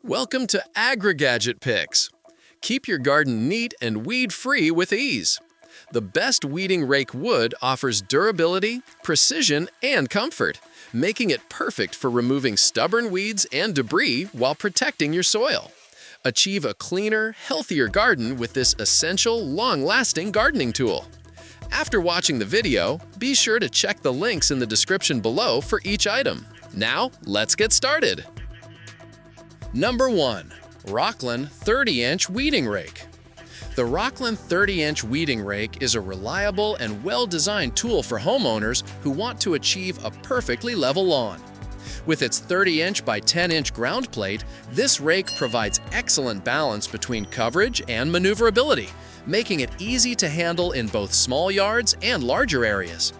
Welcome to AgriGadget Picks. Keep your garden neat and weed-free with ease. The best weeding rake wood offers durability, precision, and comfort, making it perfect for removing stubborn weeds and debris while protecting your soil. Achieve a cleaner, healthier garden with this essential, long-lasting gardening tool. After watching the video, be sure to check the links in the description below for each item. Now, let's get started. Number 1. Rocklin 30-inch Weeding Rake. The Rocklin 30-inch weeding rake is a reliable and well-designed tool for homeowners who want to achieve a perfectly level lawn. With its 30-inch by 10-inch ground plate, this rake provides excellent balance between coverage and maneuverability, making it easy to handle in both small yards and larger areas.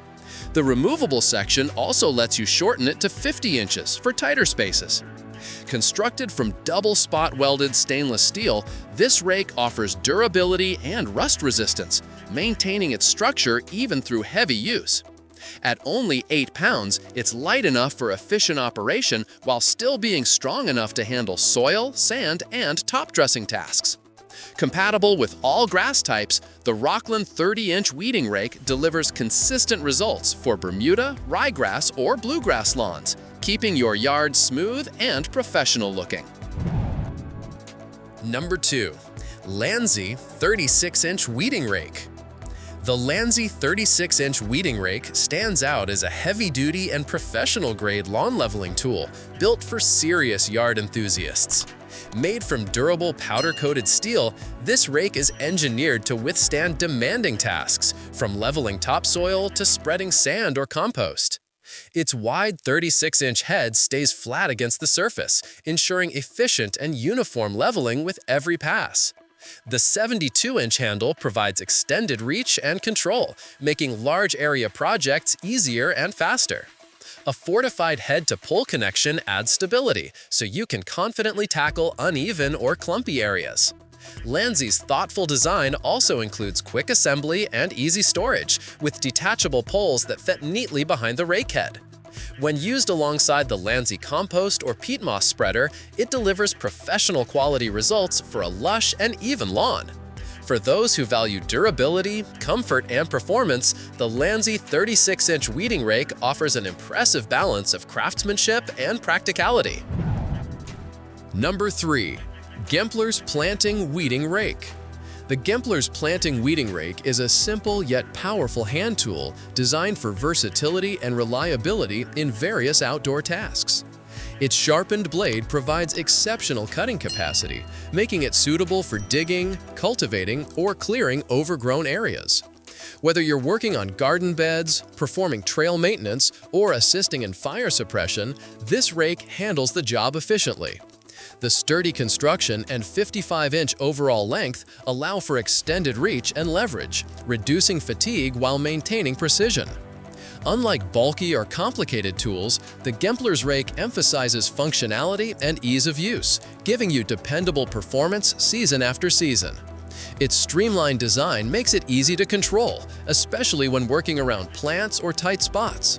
The removable section also lets you shorten it to 50 inches for tighter spaces. Constructed from double spot-welded stainless steel, this rake offers durability and rust resistance, maintaining its structure even through heavy use. At only 8 pounds, it's light enough for efficient operation while still being strong enough to handle soil, sand, and top dressing tasks. Compatible with all grass types, the Rocklin 30-inch weeding rake delivers consistent results for Bermuda, ryegrass, or bluegrass lawns, keeping your yard smooth and professional looking. Number 2. Landzie 36-inch Weeding Rake. The Landzie 36-inch weeding rake stands out as a heavy-duty and professional-grade lawn leveling tool built for serious yard enthusiasts. Made from durable powder-coated steel, this rake is engineered to withstand demanding tasks, from leveling topsoil to spreading sand or compost. Its wide 36-inch head stays flat against the surface, ensuring efficient and uniform leveling with every pass. The 72-inch handle provides extended reach and control, making large area projects easier and faster. A fortified head-to-pole connection adds stability, so you can confidently tackle uneven or clumpy areas. Landzie's thoughtful design also includes quick assembly and easy storage, with detachable poles that fit neatly behind the rake head. When used alongside the Landzie compost or peat moss spreader, it delivers professional quality results for a lush and even lawn. For those who value durability, comfort, and performance, the Landzie 36-inch weeding rake offers an impressive balance of craftsmanship and practicality. Number 3. Gemplers Planting Weeding Rake. The Gemplers Planting Weeding Rake is a simple yet powerful hand tool designed for versatility and reliability in various outdoor tasks. Its sharpened blade provides exceptional cutting capacity, making it suitable for digging, cultivating, or clearing overgrown areas. Whether you're working on garden beds, performing trail maintenance, or assisting in fire suppression, this rake handles the job efficiently. The sturdy construction and 55-inch overall length allow for extended reach and leverage, reducing fatigue while maintaining precision. Unlike bulky or complicated tools, the Gemplers rake emphasizes functionality and ease of use, giving you dependable performance season after season. Its streamlined design makes it easy to control, especially when working around plants or tight spots.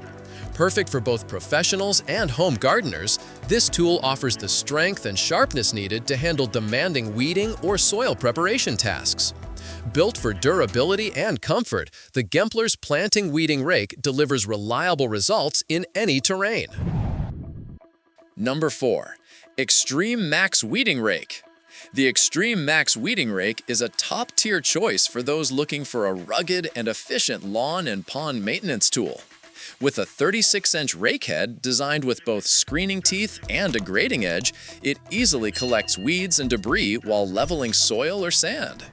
Perfect for both professionals and home gardeners, this tool offers the strength and sharpness needed to handle demanding weeding or soil preparation tasks. Built for durability and comfort, the Gemplers Planting Weeding Rake delivers reliable results in any terrain. Number 4. Extreme Max Weeding Rake. The Extreme Max Weeding Rake is a top-tier choice for those looking for a rugged and efficient lawn and pond maintenance tool. With a 36-inch rake head designed with both screening teeth and a grading edge, it easily collects weeds and debris while leveling soil or sand.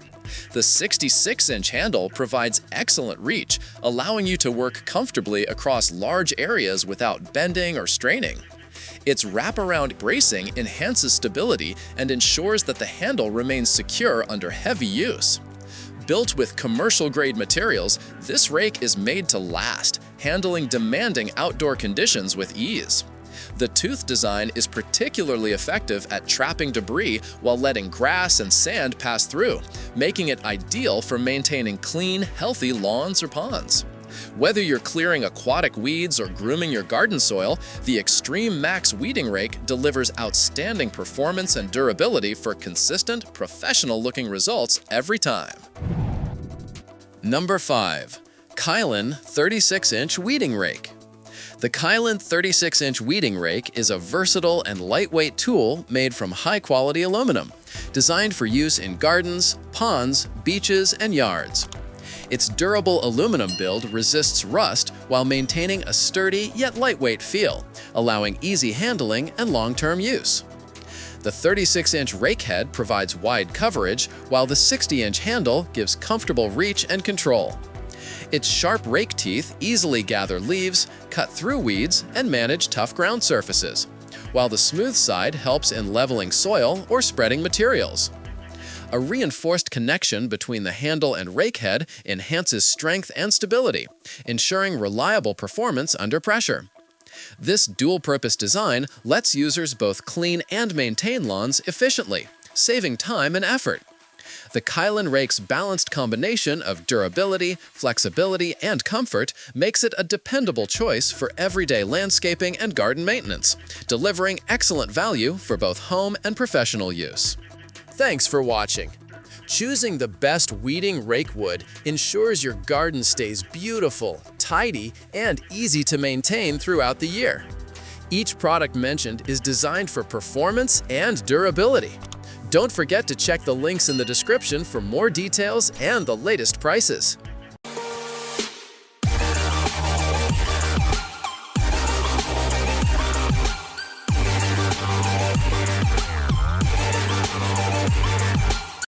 The 66-inch handle provides excellent reach, allowing you to work comfortably across large areas without bending or straining. Its wraparound bracing enhances stability and ensures that the handle remains secure under heavy use. Built with commercial-grade materials, this rake is made to last, handling demanding outdoor conditions with ease. The tooth design is particularly effective at trapping debris while letting grass and sand pass through, making it ideal for maintaining clean, healthy lawns or ponds. Whether you're clearing aquatic weeds or grooming your garden soil, the Extreme Max Weeding Rake delivers outstanding performance and durability for consistent, professional-looking results every time. Number 5. KYLIN 36-inch Weeding Rake. The KYLIN 36-inch weeding rake is a versatile and lightweight tool made from high-quality aluminum, designed for use in gardens, ponds, beaches, and yards. Its durable aluminum build resists rust while maintaining a sturdy yet lightweight feel, allowing easy handling and long-term use. The 36-inch rake head provides wide coverage, while the 60-inch handle gives comfortable reach and control. Its sharp rake teeth easily gather leaves, cut through weeds, and manage tough ground surfaces, while the smooth side helps in leveling soil or spreading materials. A reinforced connection between the handle and rake head enhances strength and stability, ensuring reliable performance under pressure. This dual-purpose design lets users both clean and maintain lawns efficiently, saving time and effort. The KYLIN rake's balanced combination of durability, flexibility, and comfort makes it a dependable choice for everyday landscaping and garden maintenance, delivering excellent value for both home and professional use. Thanks for watching. Choosing the best weeding rake wood ensures your garden stays beautiful, tidy, and easy to maintain throughout the year. Each product mentioned is designed for performance and durability. Don't forget to check the links in the description for more details and the latest prices.